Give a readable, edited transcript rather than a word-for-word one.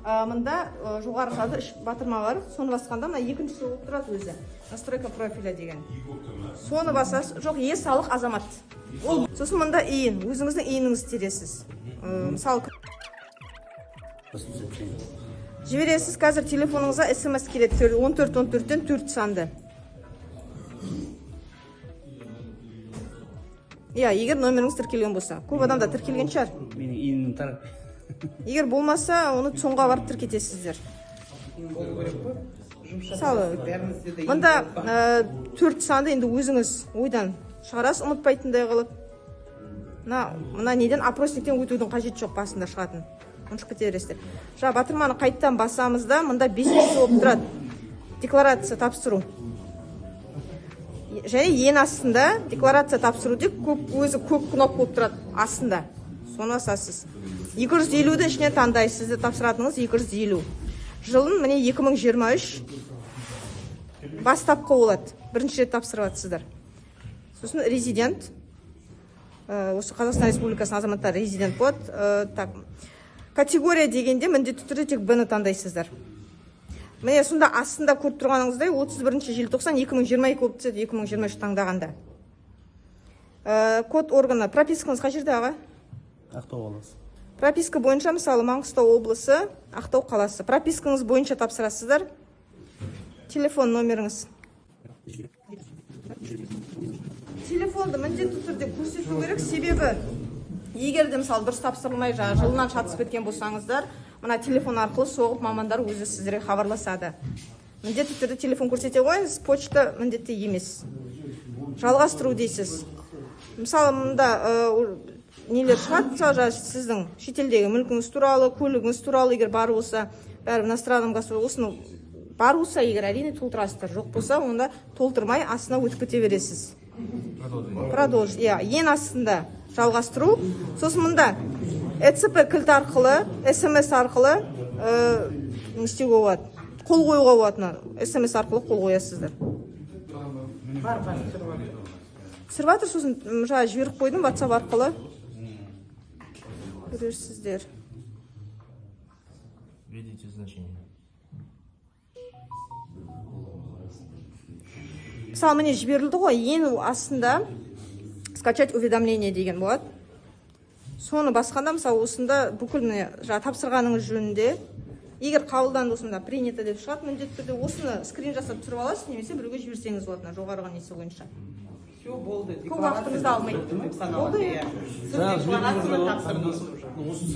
мында жоғары жағы үш батырма бар. Соны басқанда мына екіншісі болып тұрады өзі. Настройка профиля деген. Соны басасыз. Жоқ, е салық азамат. Ол сосын мында иін, өзіңіздің иініңізді тересіз. Мысалы жібересіз, қазір телефоныңызға SMS келеді 1414-тен 4 санды. Егер номеріңіз тіркелген болса, көп адамда тіркелген шығар. Менің иінім тарап. Егер болмаса, оны соңға барып тіркетесіздер. Мысалы, мында 4 санды енді өзіңіз ойдан шығарасыз, ұмытпайтындай қылып. Мына неден опросниктен өтудің қажет жоқ, басында шығатын. Ұншық кете бересіздер. Батырманы қайттан басамызда, мында 5-ші болып тұрады. Декларация тапсыру. Және ең астында декларация тапсыру деп өзі көк кнопка болып тұрады астында. Соны басасыз. 250-ді ішіне таңдайсыз, тапсыратыңыз 250. Жылын міне 2023 бастапқы болады. Бірінші рет тапсырыватсыздар. Сосын резидент. Осы Қазақстан Республикасының азаматтары резидент болады. Категория дегенде міндетті түрде тек Б-ні таңдайсыздар. Міне сонда астында көріп тұрғаныңыздай 31 желтоқсан 2022 болып түседі 2023 таңдағанда. Код органы. Пропискаңыз қай жерде аға? Ақтау қаласы. Прописка бойынша, мысалы, Маңғыстау облысы, Ақтау қаласы. Пропискаңыз бойынша тапсырасыздар. Телефон номеріңіз. Телефонды міндетті түрде көрсету керек, себебі егер де мысалы дұрыс тапсырылмай жылынан шатысып кеткен болсаңыздар, мына телефон арқылы соғып мамандар өзі сіздерге хабарласады. Міндетті түрде телефон көрсете қойыңыз, почта міндетті емес. Жалғастыру дейсіз. Мысалы, мында нелер шығады, мысалы, сіздің шетелдегі мүлкіңіз туралы, көлігіңіз туралы егер бар болса, бәрі иностранным осыны бар болса, егер әрине толтырасыздар, жоқ болса, онда толтырмай астына өтіп кете бересіз. Продолжить. Ең астында жалғастыру. Сосын мұнда ЭЦП кілт арқылы, SMS арқылы істеуге болады. Қол қоюға болады. SMS арқылы қол қоясыздар. Серватор сосын жіберіп қойдым WhatsApp арқылы. Көрерсіздер. Введите значение. Мысалы, міне жіберілді ғой, ең астында скачать уведомление деген болады. Соны басқанда, мысалы, осында бүкіл тапсырғаныңыз жөнінде, егер қабылданды осында принято деп шығады, міндетті түрде осыны скрин жасап түсіріп аласыз, немесе біреуге жіберсеңіз болады, жоғарғы несі бойынша. Болды. Көп уақытыңызды алмайды. Болды.